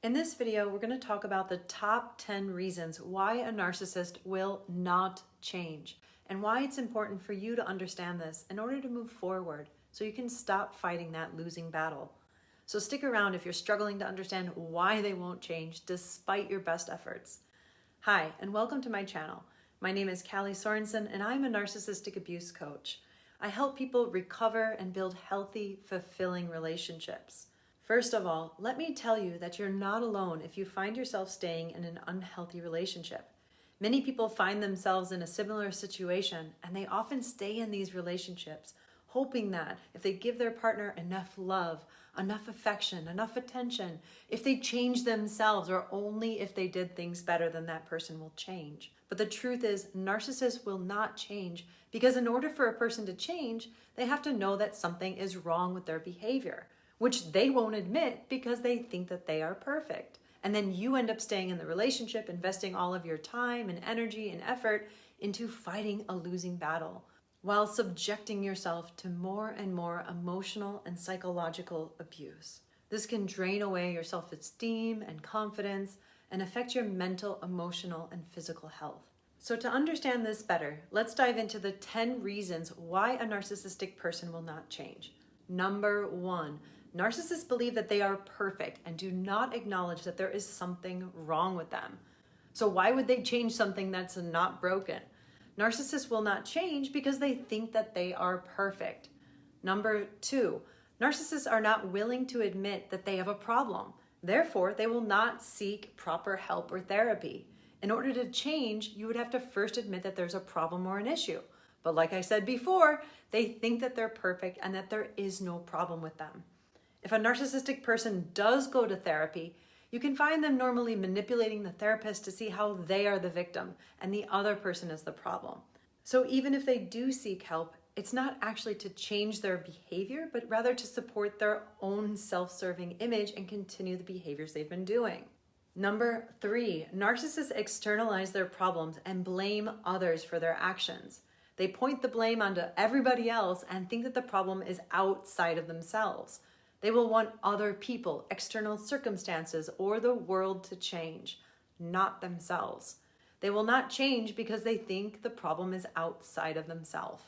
In this video, we're going to talk about the top 10 reasons why a narcissist will not change and why it's important for you to understand this in order to move forward so you can stop fighting that losing battle. So stick around if you're struggling to understand why they won't change despite your best efforts. Hi, and welcome to my channel. My name is Callie Sorensen, and I'm a narcissistic abuse coach. I help people recover and build healthy, fulfilling relationships. First of all, let me tell you that you're not alone if you find yourself staying in an unhealthy relationship. Many people find themselves in a similar situation, and they often stay in these relationships, hoping that if they give their partner enough love, enough affection, enough attention, if they change themselves, or only if they did things better, then that person will change. But the truth is, narcissists will not change because in order for a person to change, they have to know that something is wrong with their behavior, which they won't admit because they think that they are perfect. And then you end up staying in the relationship, investing all of your time and energy and effort into fighting a losing battle, while subjecting yourself to more and more emotional and psychological abuse. This can drain away your self-esteem and confidence and affect your mental, emotional, and physical health. So to understand this better, let's dive into the 10 reasons why a narcissistic person will not change. Number 1, narcissists believe that they are perfect and do not acknowledge that there is something wrong with them. So why would they change something that's not broken? Narcissists will not change because they think that they are perfect. Number 2, narcissists are not willing to admit that they have a problem. Therefore, they will not seek proper help or therapy. In order to change, you would have to first admit that there's a problem or an issue. But like I said before, they think that they're perfect and that there is no problem with them. If a narcissistic person does go to therapy, you can find them normally manipulating the therapist to see how they are the victim and the other person is the problem. So even if they do seek help, it's not actually to change their behavior, but rather to support their own self-serving image and continue the behaviors they've been doing. Number 3, narcissists externalize their problems and blame others for their actions. They point the blame onto everybody else and think that the problem is outside of themselves. They will want other people, external circumstances, or the world to change, not themselves. They will not change because they think the problem is outside of themselves.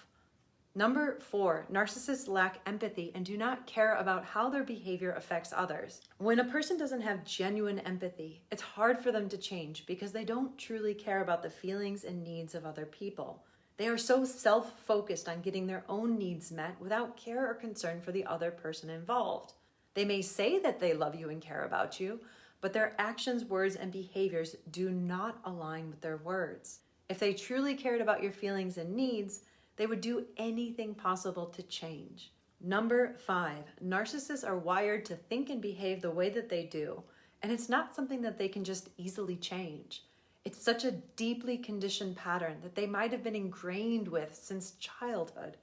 Number 4, narcissists lack empathy and do not care about how their behavior affects others. When a person doesn't have genuine empathy, it's hard for them to change because they don't truly care about the feelings and needs of other people. They are so self-focused on getting their own needs met without care or concern for the other person involved. They may say that they love you and care about you, but their actions, words, and behaviors do not align with their words. If they truly cared about your feelings and needs, they would do anything possible to change. Number 5, narcissists are wired to think and behave the way that they do, and it's not something that they can just easily change. It's such a deeply conditioned pattern that they might have been ingrained with since childhood.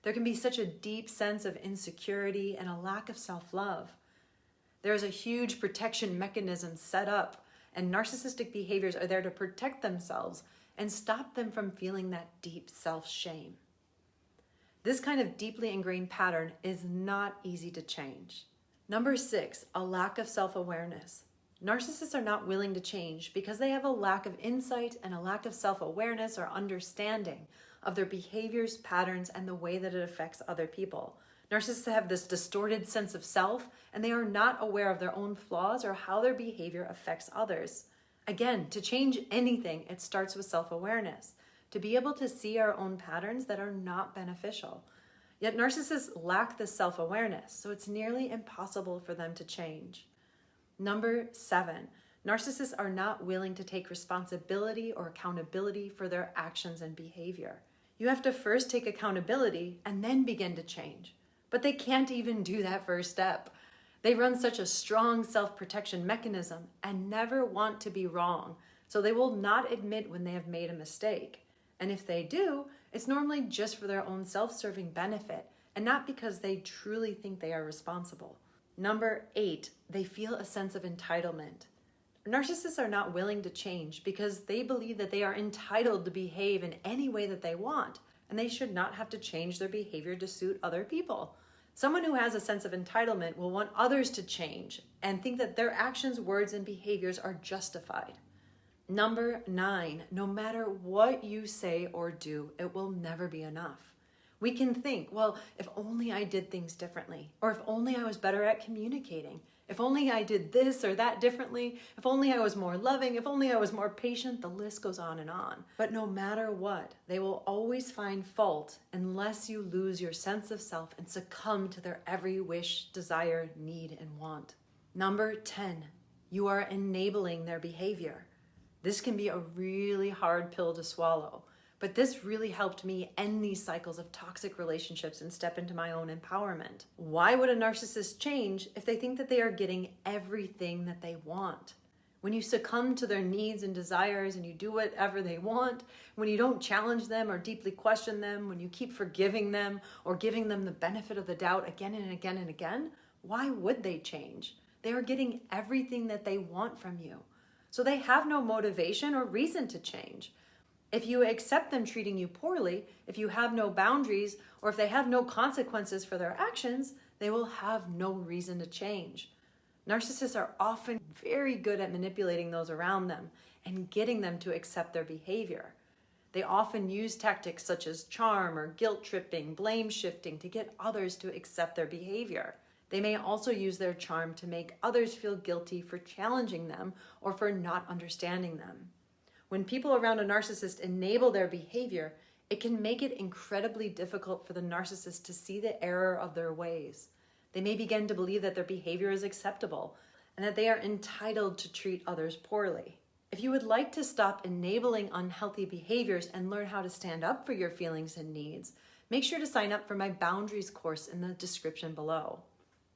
There can be such a deep sense of insecurity and a lack of self-love. There's a huge protection mechanism set up, and narcissistic behaviors are there to protect themselves and stop them from feeling that deep self-shame. This kind of deeply ingrained pattern is not easy to change. Number 6, a lack of self-awareness. Narcissists are not willing to change because they have a lack of insight and a lack of self-awareness or understanding of their behaviors, patterns, and the way that it affects other people. Narcissists have this distorted sense of self, and they are not aware of their own flaws or how their behavior affects others. Again, to change anything, it starts with self-awareness, to be able to see our own patterns that are not beneficial. Yet narcissists lack this self-awareness, so it's nearly impossible for them to change. Number 7, narcissists are not willing to take responsibility or accountability for their actions and behavior. You have to first take accountability and then begin to change. But they can't even do that first step. They run such a strong self-protection mechanism and never want to be wrong, so they will not admit when they have made a mistake. And if they do, it's normally just for their own self-serving benefit and not because they truly think they are responsible. Number 8, they feel a sense of entitlement. Narcissists are not willing to change because they believe that they are entitled to behave in any way that they want, and they should not have to change their behavior to suit other people. Someone who has a sense of entitlement will want others to change and think that their actions, words, and behaviors are justified. Number 9, no matter what you say or do, it will never be enough. We can think, well, if only I did things differently, or if only I was better at communicating, if only I did this or that differently, if only I was more loving, if only I was more patient, the list goes on and on. But no matter what, they will always find fault unless you lose your sense of self and succumb to their every wish, desire, need, and want. Number 10, you are enabling their behavior. This can be a really hard pill to swallow, but this really helped me end these cycles of toxic relationships and step into my own empowerment. Why would a narcissist change if they think that they are getting everything that they want? When you succumb to their needs and desires and you do whatever they want, when you don't challenge them or deeply question them, when you keep forgiving them or giving them the benefit of the doubt again and again and again, why would they change? They are getting everything that they want from you. So they have no motivation or reason to change. If you accept them treating you poorly, if you have no boundaries, or if they have no consequences for their actions, they will have no reason to change. Narcissists are often very good at manipulating those around them and getting them to accept their behavior. They often use tactics such as charm or guilt tripping, blame shifting to get others to accept their behavior. They may also use their charm to make others feel guilty for challenging them or for not understanding them. When people around a narcissist enable their behavior, it can make it incredibly difficult for the narcissist to see the error of their ways. They may begin to believe that their behavior is acceptable and that they are entitled to treat others poorly. If you would like to stop enabling unhealthy behaviors and learn how to stand up for your feelings and needs, make sure to sign up for my Boundaries course in the description below.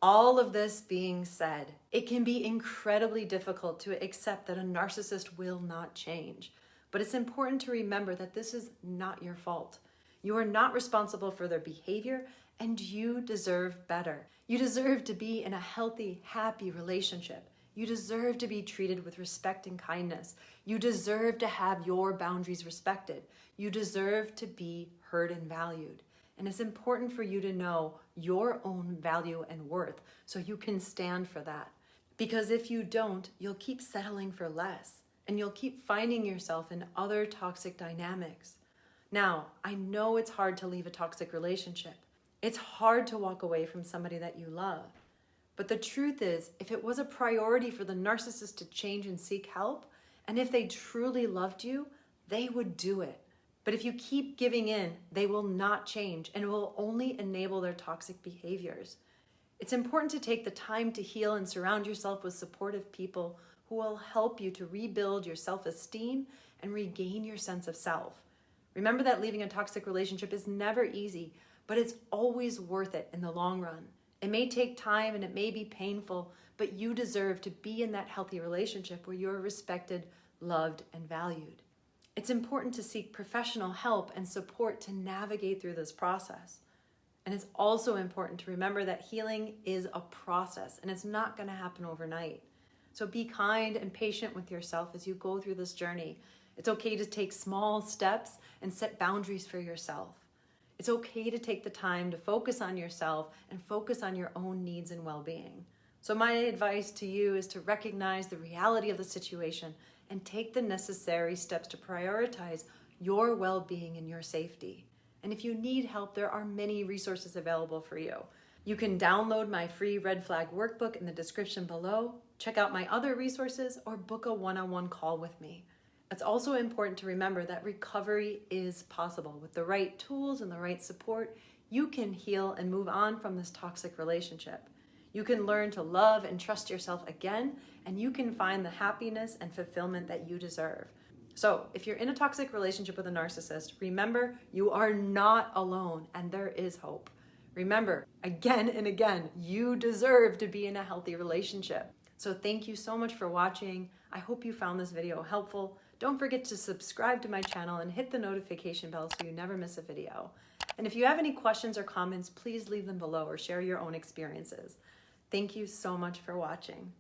All of this being said, it can be incredibly difficult to accept that a narcissist will not change. But it's important to remember that this is not your fault. You are not responsible for their behavior, and you deserve better. You deserve to be in a healthy, happy relationship. You deserve to be treated with respect and kindness. You deserve to have your boundaries respected. You deserve to be heard and valued. And it's important for you to know your own value and worth so you can stand for that. Because if you don't, you'll keep settling for less and you'll keep finding yourself in other toxic dynamics. Now, I know it's hard to leave a toxic relationship. It's hard to walk away from somebody that you love. But the truth is, if it was a priority for the narcissist to change and seek help, and if they truly loved you, they would do it. But if you keep giving in, they will not change and will only enable their toxic behaviors. It's important to take the time to heal and surround yourself with supportive people who will help you to rebuild your self-esteem and regain your sense of self. Remember that leaving a toxic relationship is never easy, but it's always worth it in the long run. It may take time and it may be painful, but you deserve to be in that healthy relationship where you're respected, loved, and valued. It's important to seek professional help and support to navigate through this process. And it's also important to remember that healing is a process and it's not going to happen overnight. So be kind and patient with yourself as you go through this journey. It's okay to take small steps and set boundaries for yourself. It's okay to take the time to focus on yourself and focus on your own needs and well-being. So my advice to you is to recognize the reality of the situation and take the necessary steps to prioritize your well-being and your safety. And if you need help, there are many resources available for you. You can download my free Red Flag workbook in the description below, check out my other resources, or book a one-on-one call with me. It's also important to remember that recovery is possible. With the right tools and the right support, you can heal and move on from this toxic relationship. You can learn to love and trust yourself again, and you can find the happiness and fulfillment that you deserve. So if you're in a toxic relationship with a narcissist, remember you are not alone and there is hope. Remember, again and again, you deserve to be in a healthy relationship. So thank you so much for watching. I hope you found this video helpful. Don't forget to subscribe to my channel and hit the notification bell so you never miss a video. And if you have any questions or comments, please leave them below or share your own experiences. Thank you so much for watching.